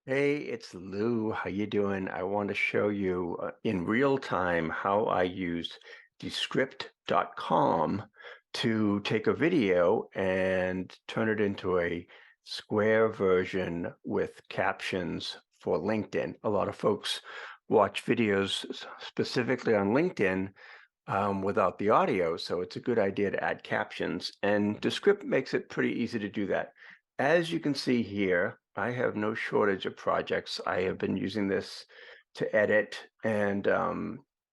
Hey, it's Lou. How you doing? I want to show you in real time how I use Descript.com to take a video and turn it into a square version with captions for LinkedIn. A lot of folks watch videos specifically on LinkedIn without the audio, so it's a good idea to add captions. And Descript makes it pretty easy to do that. As you can see here, I have no shortage of projects. I have been using this to edit and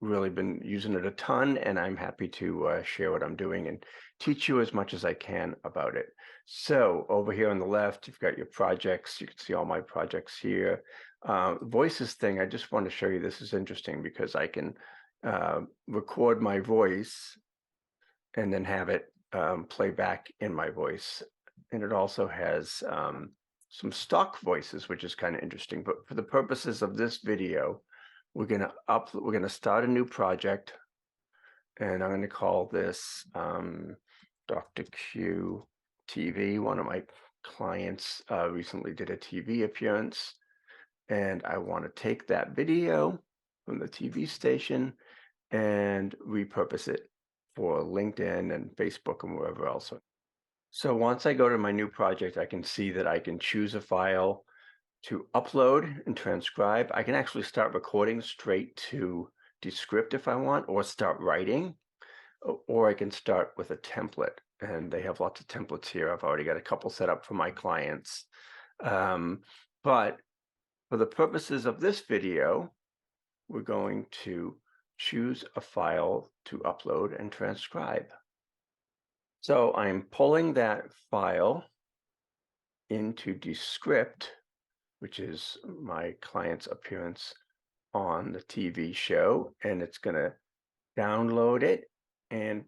really been using it a ton, and I'm happy to share what I'm doing and teach you as much as I can about it. So over here on the left, you've got your projects. You can see all my projects here. Voices thing, I just want to show you this is interesting because I can record my voice and then have it play back in my voice. And it also has some stock voices, which is kind of interesting. But for the purposes of this video, we're gonna start a new project, and I'm gonna call this Dr. Q TV. One of my clients recently did a TV appearance, and I want to take that video from the TV station and repurpose it for LinkedIn and Facebook and wherever else. So once I go to my new project, I can see that I can choose a file to upload and transcribe. I can actually start recording straight to Descript if I want, or start writing, or I can start with a template. And they have lots of templates here. I've already got a couple set up for my clients. But for the purposes of this video, we're going to choose a file to upload and transcribe. So I'm pulling that file into Descript, which is my client's appearance on the TV show, and it's going to download it and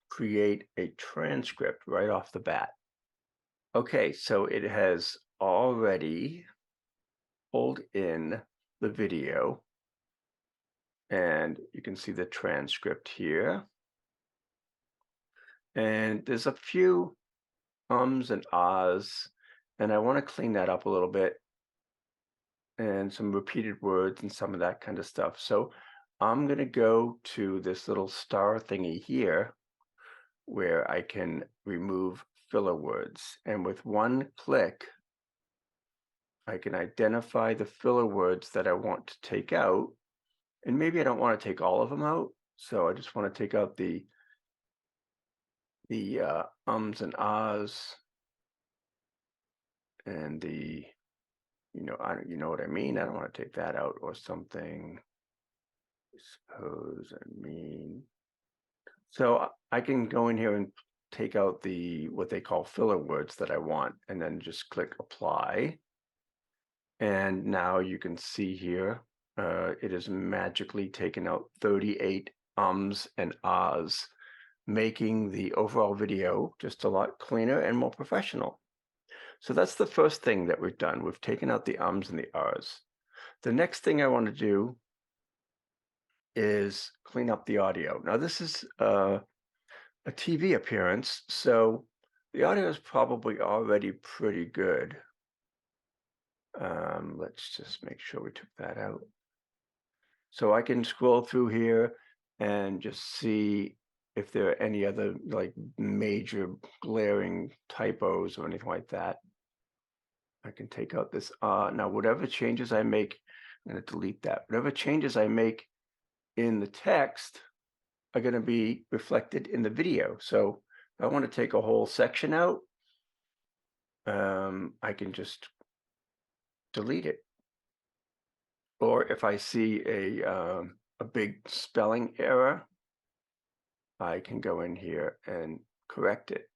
create a transcript right off the bat. Okay, so it has already pulled in the video, and you can see the transcript here. And there's a few ums and ahs, and I want to clean that up a little bit, and some repeated words and some of that kind of stuff. So I'm going to go to this little star thingy here where I can remove filler words. And with one click, I can identify the filler words that I want to take out. And maybe I don't want to take all of them out. So I just want to take out the ums and ahs and the, you know what I mean? I don't want to take that out or something. Suppose and mean. So I can go in here and take out what they call filler words that I want, and then just click apply. And now you can see here, it is magically taken out 38 ums and ahs, making the overall video just a lot cleaner and more professional. So that's the first thing that we've done. We've taken out the ums and the ahs. The next thing I want to do is clean up the audio. Now this is a TV appearance, so the audio is probably already pretty good. Let's just make sure we took that out. So I can scroll through here and just see if there are any other like major glaring typos or anything like that. I can take out this now whatever changes I make, I'm going to delete that. Whatever changes I make in the text are going to be reflected in the video. So if I want to take a whole section out, I can just delete it. Or if I see a big spelling error, I can go in here and correct it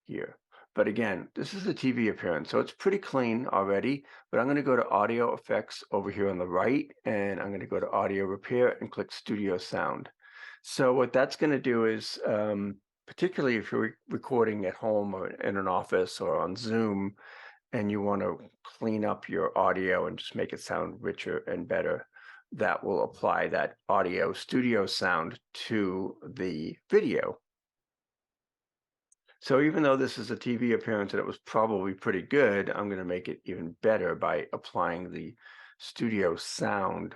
here. But again, this is a TV appearance, so it's pretty clean already, but I'm going to go to audio effects over here on the right, and I'm going to go to audio repair and click studio sound. So what that's going to do is, particularly if you're recording at home or in an office or on Zoom, and you want to clean up your audio and just make it sound richer and better, that will apply that audio studio sound to the video. So even though this is a TV appearance and it was probably pretty good, I'm going to make it even better by applying the studio sound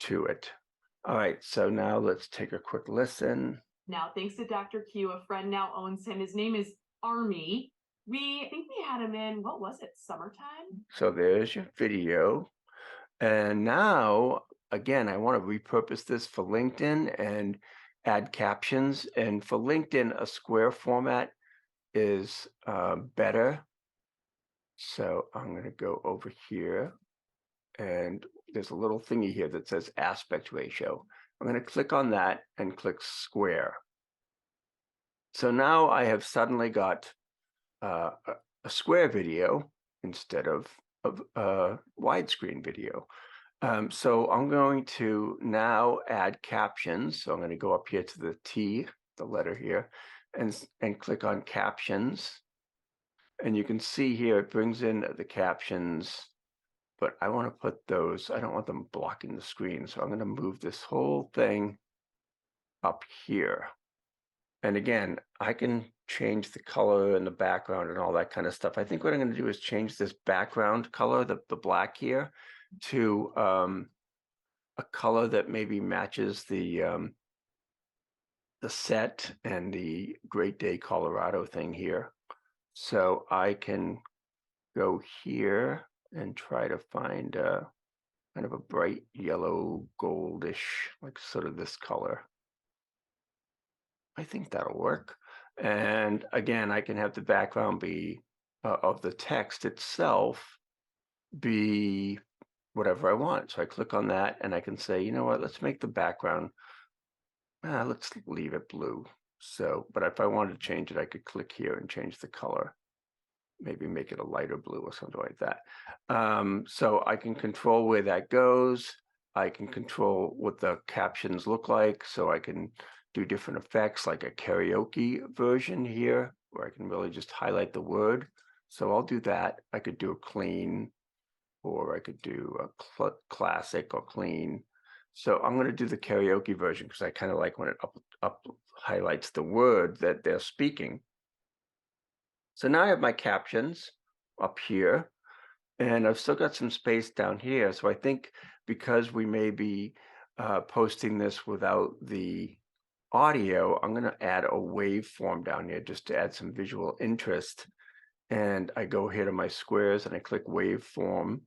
to it. All right, so now let's take a quick listen. Now, thanks to Dr. Q, a friend now owns him. His name is Army. I think we had him in, what was it, summertime? So there's your video. And now, again, I want to repurpose this for LinkedIn and add captions. And for LinkedIn, a square format is better. So I'm going to go over here and there's a little thingy here that says aspect ratio. I'm going to click on that and click square. So now I have suddenly got a square video instead of widescreen video. So I'm going to now add captions. So I'm going to go up here to the T, the letter here, and click on captions. And you can see here it brings in the captions, but I want to put those, I don't want them blocking the screen. So I'm going to move this whole thing up here. And again, I can change the color and the background and all that kind of stuff. I think what I'm going to do is change this background color, the black here, to a color that maybe matches the set and the Great Day Colorado thing here. So I can go here and try to find kind of a bright yellow goldish, like sort of this color. I think that'll work. And again, I can have the background be of the text itself be whatever I want. So I click on that and I can say, you know what, let's make the background, let's leave it blue. So, but if I wanted to change it, I could click here and change the color. Maybe make it a lighter blue or something like that. So I can control where that goes. I can control what the captions look like. So I can do different effects like a karaoke version here, where I can really just highlight the word. So I'll do that. I could do a clean, or I could do a classic or clean. So I'm going to do the karaoke version because I kind of like when it up highlights the word that they're speaking. So now I have my captions up here, and I've still got some space down here. So I think because we may be posting this without the audio, I'm going to add a waveform down here just to add some visual interest. And I go here to my squares and I click waveform.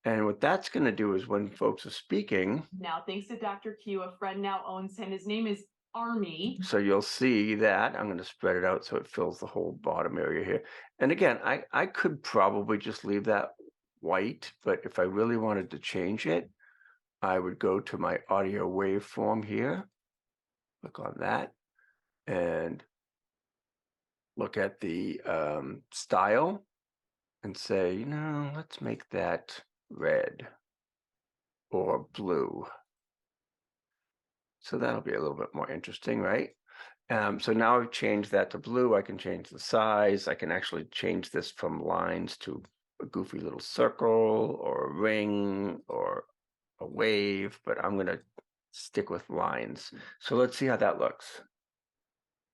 And what that's going to do is when folks are speaking. Now, thanks to Dr. Q, a friend now owns him. His name is Army. So you'll see that I'm going to spread it out so it fills the whole bottom area here. And again, I could probably just leave that white, but if I really wanted to change it, I would go to my audio waveform here, click on that, and look at the style and say, you know, let's make that red or blue. So that'll be a little bit more interesting, right? So now I've changed that to blue. I can change the size. I can actually change this from lines to a goofy little circle or a ring or a wave, but I'm going to stick with lines. So let's see how that looks.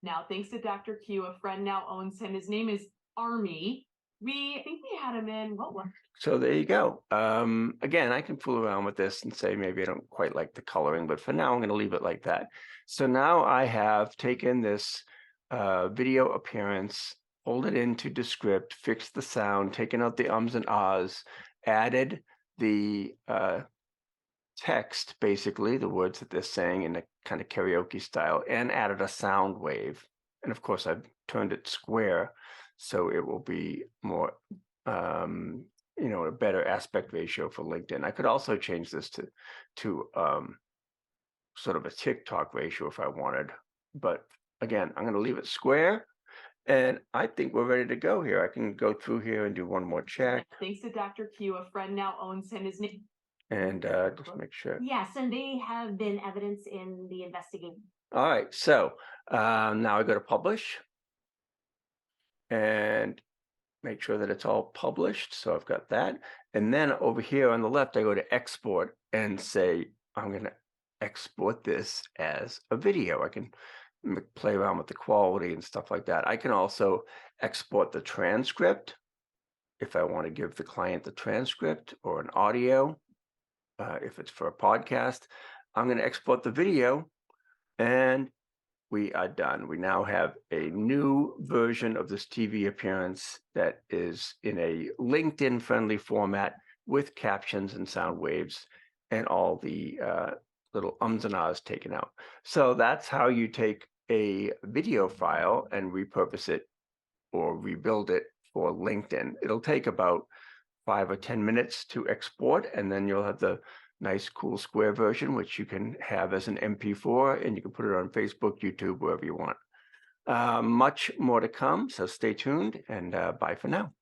Now, thanks to Dr. Q, a friend now owns him. His name is Army. I think we had him in, what was? So there you go. Again, I can fool around with this and say maybe I don't quite like the coloring, but for now I'm going to leave it like that. So now I have taken this video appearance, pulled it into Descript, fixed the sound, taken out the ums and ahs, added the text, basically the words that they're saying in a kind of karaoke style, and added a sound wave. And of course, I've turned it square, so it will be more you know, a better aspect ratio for LinkedIn. I could also change this to sort of a TikTok ratio if I wanted. But again, I'm going to leave it square. And I think we're ready to go here. I can go through here and do one more check. Thanks to Dr. Q, a friend now owns him. His name. And just make sure. Yes, and they have been evidence in the investigation. All right. So now I go to publish. And make sure that it's all published. So I've got that. And then over here on the left, I go to export and say, I'm going to export this as a video. I can play around with the quality and stuff like that. I can also export the transcript if I want to give the client the transcript or an audio. If it's for a podcast, I'm going to export the video, and we are done. We now have a new version of this TV appearance that is in a LinkedIn friendly format with captions and sound waves and all the little ums and ahs taken out. So that's how you take a video file and repurpose it or rebuild it for LinkedIn. It'll take about 5 or 10 minutes to export, and then you'll have the nice, cool square version, which you can have as an MP4, and you can put it on Facebook, YouTube, wherever you want. Much more to come, so stay tuned, and bye for now.